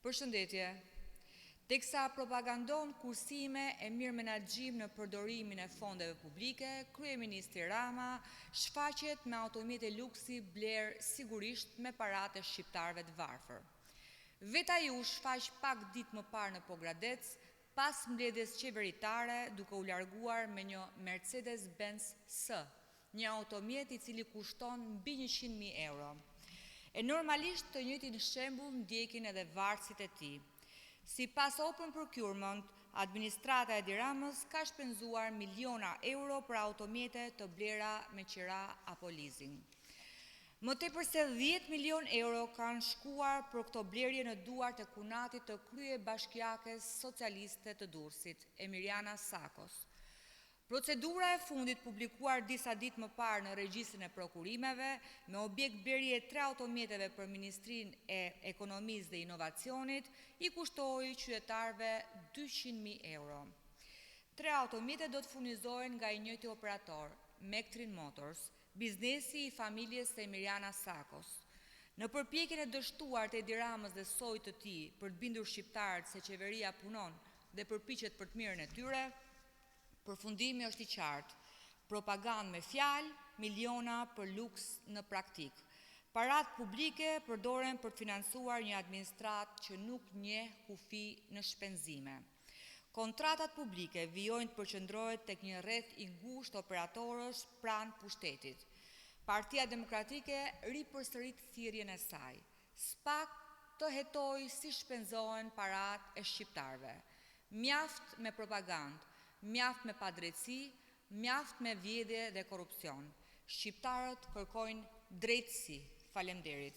Përshëndetje. Teksa propagandon kursime e mirë menaxhim në përdorimin e fondeve publike, kryeministri Rama shfaqet me automjete luksi bler sigurisht me paratë e shqiptarëve të varfër. Vetë ai u shfaq pak ditë më parë në Pogradec, pas mbledhjes qeveritare, duke u larguar me një Mercedes-Benz S, një automjet i cili kushton mbi 100.000 euro. E normalisht të njëjtin shembull ndjekin edhe varësit e tij. Sipas Open Procurement, administrata e Edi Ramës ka shpenzuar miliona euro për automjete të blera me qira apo leasing. Më tepër se 10 milion euro kanë shkuar për këto blerje në duart e kunatit të kryebashkiakes socialiste të Durrësit, Emiriana Sakos. Procedura e fundit publikuar disa ditë më parë në regjistrin e prokurimeve, me objekt blerje 3 automjeteve për Ministrinë e Ekonomisë dhe Inovacionit, i kushtoi qytetarëve 200.000 euro. 3 automjete do të furnizohen nga i njëjti operator, Mektrin Motors, biznesi i familjes së Emiriana Sakos. Në përpjekjen e dështuar të Edi Ramës dhe sojtë të tij për të bindur shqiptarët se qeveria punon dhe përpiqet për të mirën e tyre, përfundimi është i qartë. Propagandë me fjalë, miliona për luks në praktik. Paratë publike përdoren për të financuar një administratë që nuk njeh kufi në shpenzime. Kontratat publike vijojnë të përqendrohet tek një rreth i ngushtë operatorësh pranë pushtetit. Partia Demokratike ripërsërit thirrjen e saj. Spak të hetojë si shpenzohen paratë e shqiptarëve. Mjaft me propagandë, mjaft me padrejtësi, mjaft me vjedhje dhe korrupsion. Shqiptarët kërkojnë drejtësi. Faleminderit.